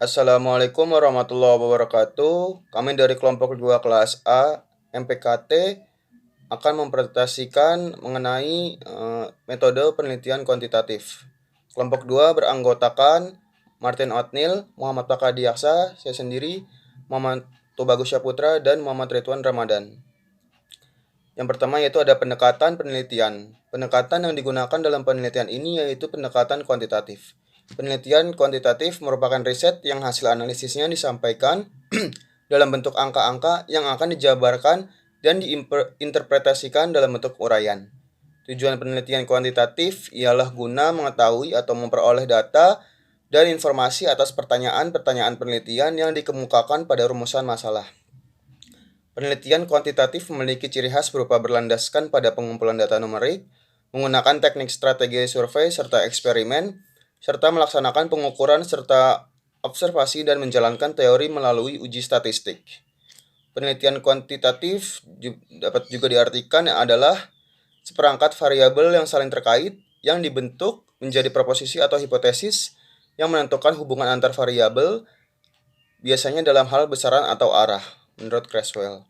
Assalamualaikum warahmatullahi wabarakatuh. Kami dari kelompok 2 kelas A MPKT akan mempresentasikan mengenai metode penelitian kuantitatif. Kelompok 2 beranggotakan Martin Otnil, Muhammad Pakadiaksa, saya sendiri, Muhammad Tubagus Syaputra, dan Muhammad Ridwan Ramadan. Yang pertama yaitu ada pendekatan penelitian. Pendekatan yang digunakan dalam penelitian ini yaitu pendekatan kuantitatif. Penelitian kuantitatif merupakan riset yang hasil analisisnya disampaikan dalam bentuk angka-angka yang akan dijabarkan dan diinterpretasikan dalam bentuk uraian. Tujuan penelitian kuantitatif ialah guna mengetahui atau memperoleh data dan informasi atas pertanyaan-pertanyaan penelitian yang dikemukakan pada rumusan masalah. Penelitian kuantitatif memiliki ciri khas berupa berlandaskan pada pengumpulan data numerik, menggunakan teknik strategi survei serta eksperimen, serta melaksanakan pengukuran serta observasi dan menjalankan teori melalui uji statistik. Penelitian kuantitatif dapat juga diartikan adalah seperangkat variabel yang saling terkait yang dibentuk menjadi proposisi atau hipotesis yang menentukan hubungan antar variabel, biasanya dalam hal besaran atau arah, menurut Creswell.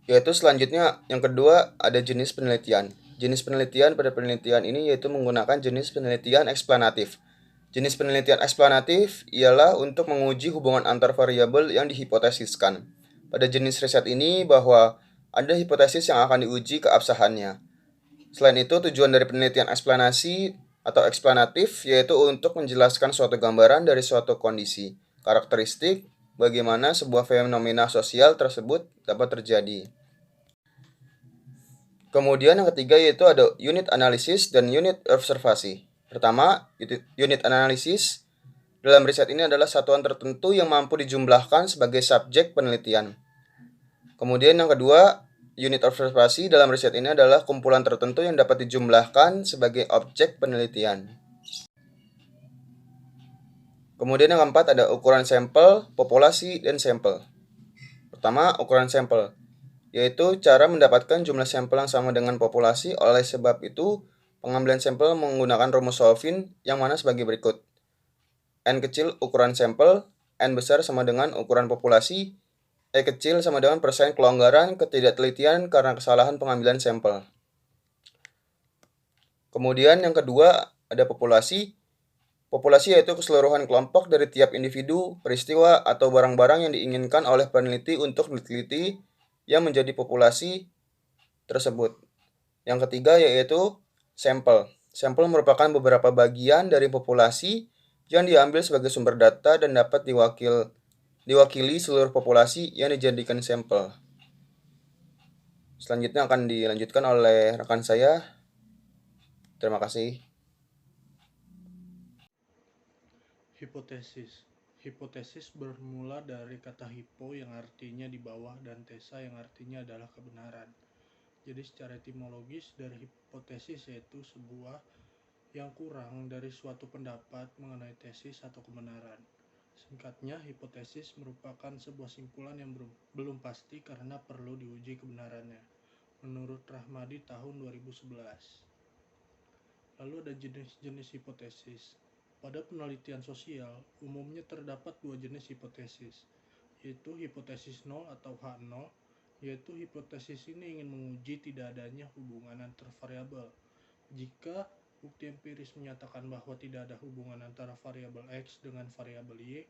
Yaitu selanjutnya yang kedua ada jenis penelitian. Jenis penelitian pada penelitian ini yaitu menggunakan jenis penelitian eksplanatif. Jenis penelitian eksplanatif ialah untuk menguji hubungan antar variabel yang dihipotesiskan. Pada jenis riset ini bahwa ada hipotesis yang akan diuji keabsahannya. Selain itu, tujuan dari penelitian eksplanasi atau eksplanatif yaitu untuk menjelaskan suatu gambaran dari suatu kondisi, karakteristik, bagaimana sebuah fenomena sosial tersebut dapat terjadi. Kemudian yang ketiga yaitu ada unit analisis dan unit observasi. Pertama, unit analisis dalam riset ini adalah satuan tertentu yang mampu dijumlahkan sebagai subjek penelitian. Kemudian yang kedua, unit observasi dalam riset ini adalah kumpulan tertentu yang dapat dijumlahkan sebagai objek penelitian. Kemudian yang keempat ada ukuran sampel, populasi, dan sampel. Pertama, ukuran sampel, yaitu cara mendapatkan jumlah sampel yang sama dengan populasi. Oleh sebab itu, pengambilan sampel menggunakan rumus Solvin yang mana sebagai berikut. N kecil ukuran sampel, N besar sama dengan ukuran populasi, E kecil sama dengan persen kelonggaran ketidaktelitian karena kesalahan pengambilan sampel. Kemudian yang kedua ada populasi. Populasi yaitu keseluruhan kelompok dari tiap individu, peristiwa, atau barang-barang yang diinginkan oleh peneliti untuk diteliti yang menjadi populasi tersebut. Yang ketiga yaitu sampel. Sampel merupakan beberapa bagian dari populasi yang diambil sebagai sumber data dan dapat diwakili seluruh populasi yang dijadikan sampel. Selanjutnya akan dilanjutkan oleh rekan saya. Terima kasih. Hipotesis. Hipotesis bermula dari kata hypo yang artinya di bawah dan tesa yang artinya adalah kebenaran. Jadi secara etimologis dari hipotesis yaitu sebuah yang kurang dari suatu pendapat mengenai tesis atau kebenaran. Singkatnya, hipotesis merupakan sebuah simpulan yang belum pasti karena perlu diuji kebenarannya. Menurut Rahmadi tahun 2011. Lalu ada jenis-jenis hipotesis. Pada penelitian sosial, umumnya terdapat dua jenis hipotesis, yaitu hipotesis nol atau H0, yaitu hipotesis ini ingin menguji tidak adanya hubungan antar variabel. Jika bukti empiris menyatakan bahwa tidak ada hubungan antara variabel X dengan variabel Y,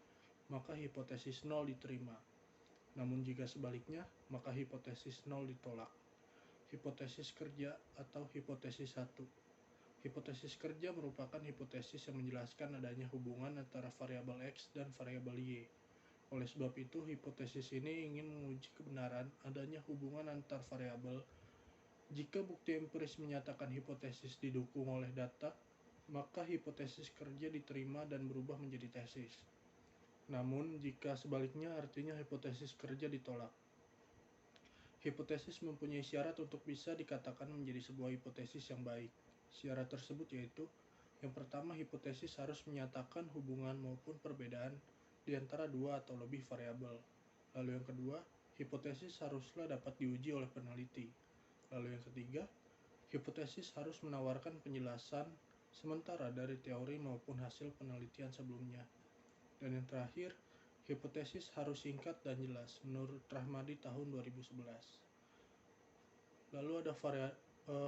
maka hipotesis nol diterima. Namun jika sebaliknya, maka hipotesis nol ditolak. Hipotesis kerja atau hipotesis 1. Hipotesis kerja merupakan hipotesis yang menjelaskan adanya hubungan antara variabel X dan variabel Y. Oleh sebab itu, hipotesis ini ingin menguji kebenaran adanya hubungan antar variabel. Jika bukti empiris menyatakan hipotesis didukung oleh data, maka hipotesis kerja diterima dan berubah menjadi tesis. Namun, jika sebaliknya artinya hipotesis kerja ditolak. Hipotesis mempunyai syarat untuk bisa dikatakan menjadi sebuah hipotesis yang baik. Syarat tersebut yaitu, yang pertama, hipotesis harus menyatakan hubungan maupun perbedaan di antara dua atau lebih variabel. Lalu yang kedua, hipotesis haruslah dapat diuji oleh peneliti. Lalu yang ketiga, Hipotesis harus menawarkan penjelasan sementara dari teori maupun hasil penelitian sebelumnya. Dan yang terakhir, hipotesis harus singkat dan jelas menurut Rahmadi tahun 2011. Lalu ada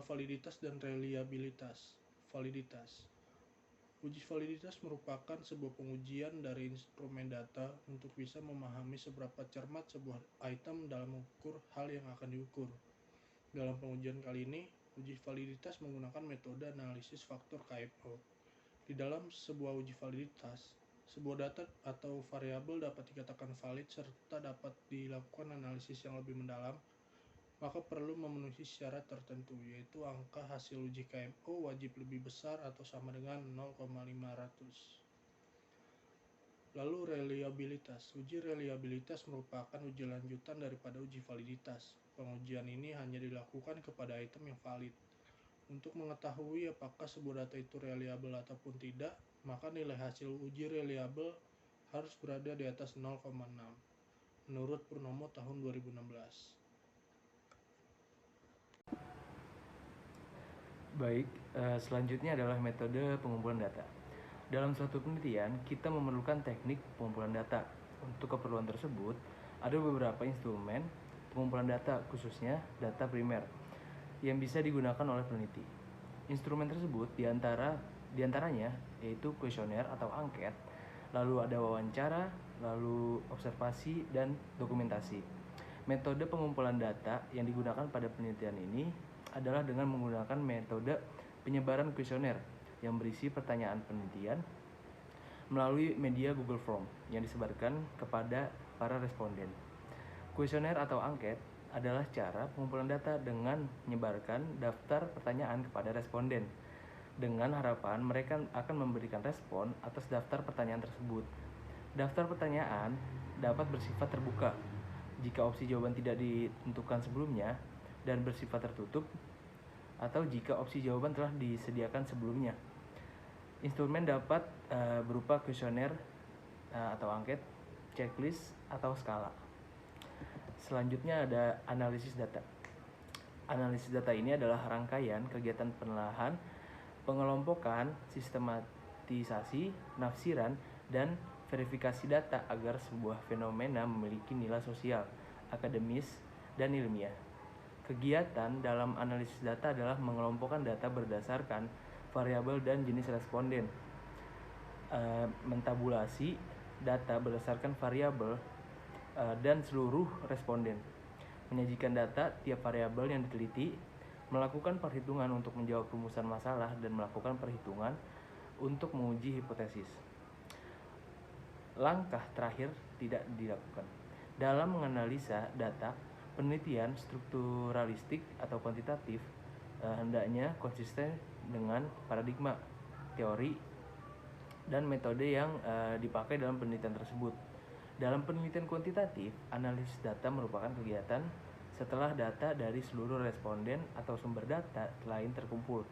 validitas dan reliabilitas. Validitas. Uji validitas merupakan sebuah pengujian dari instrumen data untuk bisa memahami seberapa cermat sebuah item dalam mengukur hal yang akan diukur. Dalam pengujian kali ini, uji validitas menggunakan metode analisis faktor KMO. Di dalam sebuah uji validitas, sebuah data atau variabel dapat dikatakan valid serta dapat dilakukan analisis yang lebih mendalam, maka perlu memenuhi syarat tertentu, yaitu angka hasil uji KMO wajib lebih besar atau sama dengan 0,500. Lalu reliabilitas. Uji reliabilitas merupakan uji lanjutan daripada uji validitas. Pengujian ini hanya dilakukan kepada item yang valid. Untuk mengetahui apakah sebuah data itu reliable ataupun tidak, maka nilai hasil uji reliable harus berada di atas 0,6 menurut Purnomo tahun 2016. Baik, selanjutnya adalah metode pengumpulan data. Dalam suatu penelitian, kita memerlukan teknik pengumpulan data. Untuk keperluan tersebut, ada beberapa instrumen pengumpulan data, khususnya data primer, yang bisa digunakan oleh peneliti. Instrumen tersebut diantaranya yaitu kuesioner atau angket, lalu ada wawancara, lalu observasi, dan dokumentasi. Metode pengumpulan data yang digunakan pada penelitian ini adalah dengan menggunakan metode penyebaran kuesioner yang berisi pertanyaan penelitian melalui media Google Form yang disebarkan kepada para responden. Kuesioner atau angket adalah cara pengumpulan data dengan menyebarkan daftar pertanyaan kepada responden dengan harapan mereka akan memberikan respon atas daftar pertanyaan tersebut. Daftar pertanyaan dapat bersifat terbuka jika opsi jawaban tidak ditentukan sebelumnya, dan bersifat tertutup atau jika opsi jawaban telah disediakan sebelumnya. Instrumen dapat berupa kuesioner atau angket, checklist, atau skala. Selanjutnya ada analisis data. Analisis data ini adalah rangkaian kegiatan penelaahan, pengelompokan, sistematisasi, penafsiran, dan verifikasi data agar sebuah fenomena memiliki nilai sosial, akademis, dan ilmiah. Kegiatan dalam analisis data adalah mengelompokkan data berdasarkan variabel dan jenis responden, mentabulasi data berdasarkan variabel dan seluruh responden, menyajikan data tiap variabel yang diteliti, melakukan perhitungan untuk menjawab rumusan masalah, dan melakukan perhitungan untuk menguji hipotesis. Langkah terakhir tidak dilakukan. Dalam menganalisa data, penelitian strukturalistik atau kuantitatif hendaknya konsisten dengan paradigma, teori, dan metode yang dipakai dalam penelitian tersebut. Dalam penelitian kuantitatif, analisis data merupakan kegiatan setelah data dari seluruh responden atau sumber data lain terkumpul.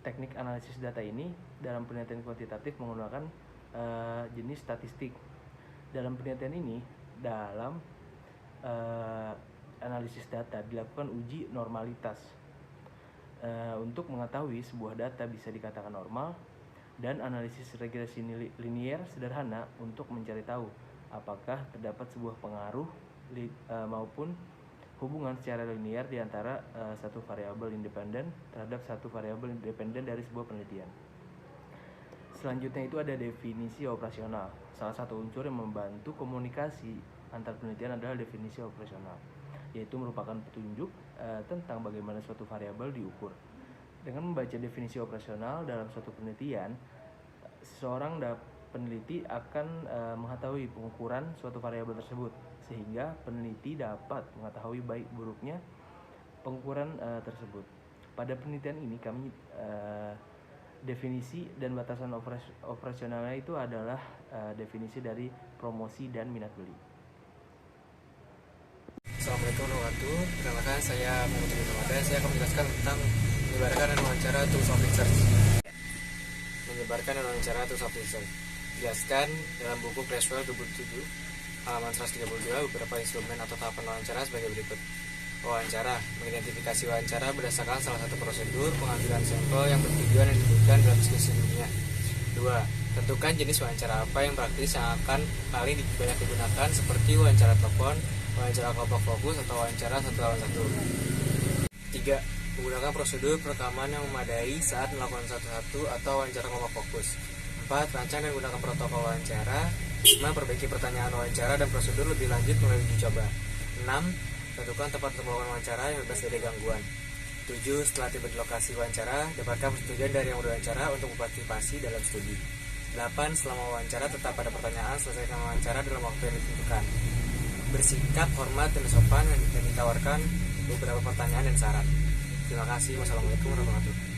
Teknik analisis data ini dalam penelitian kuantitatif menggunakan jenis statistik. Dalam penelitian ini, dalam analisis data dilakukan uji normalitas untuk mengetahui sebuah data bisa dikatakan normal, dan analisis regresi linier sederhana untuk mencari tahu apakah terdapat sebuah pengaruh maupun hubungan secara linier di antara satu variabel independen terhadap satu variabel independen dari sebuah penelitian. Selanjutnya itu ada definisi operasional. Salah satu unsur yang membantu komunikasi antar penelitian adalah definisi operasional, yaitu merupakan petunjuk tentang bagaimana suatu variabel diukur. Dengan membaca definisi operasional dalam suatu penelitian, seorang peneliti akan mengetahui pengukuran suatu variabel tersebut, sehingga peneliti dapat mengetahui baik buruknya pengukuran tersebut. Pada penelitian ini kami definisi dan batasan operasionalnya itu adalah definisi dari promosi dan minat beli. Assalamualaikum warahmatullahi wabarakatuh. Perkenalkan, saya Muhammad Ibnu Ramadan. Saya akan menjelaskan tentang menyebarkan dan wawancara tools of research. Menyebarkan dan wawancara tools of research. Jelaskan dalam buku Creswell 2007 halaman 132 beberapa instrumen atau tahapan wawancara sebagai berikut. Wawancara. Mengidentifikasi wawancara berdasarkan salah satu prosedur pengambilan sampel yang bertujuan yang disebutkan dalam diskusi sebelumnya. 2. Tentukan jenis wawancara apa yang praktis yang akan paling banyak digunakan, seperti wawancara telepon, wawancara kelompok fokus, atau wawancara 1-on-1. 3. Menggunakan prosedur perekaman yang memadai saat melakukan 1-1 atau wawancara kelompok fokus. 4. Rancang dan gunakan protokol wawancara. 5. Perbaiki pertanyaan wawancara dan prosedur lebih lanjut melalui uji coba. 6. Tentukan tempat untuk melakukan wawancara yang bebas dari gangguan. 7. Setelah tiba di lokasi wawancara, dapatkan persetujuan dari yang berwawancara untuk berpartisipasi dalam studi. 8. Selama wawancara, tetap pada pertanyaan, selesaikan wawancara dalam waktu yang ditentukan. Bersikap hormat dan sopan dan ditawarkan beberapa pertanyaan dan saran. Terima kasih. Wassalamualaikum warahmatullahi wabarakatuh.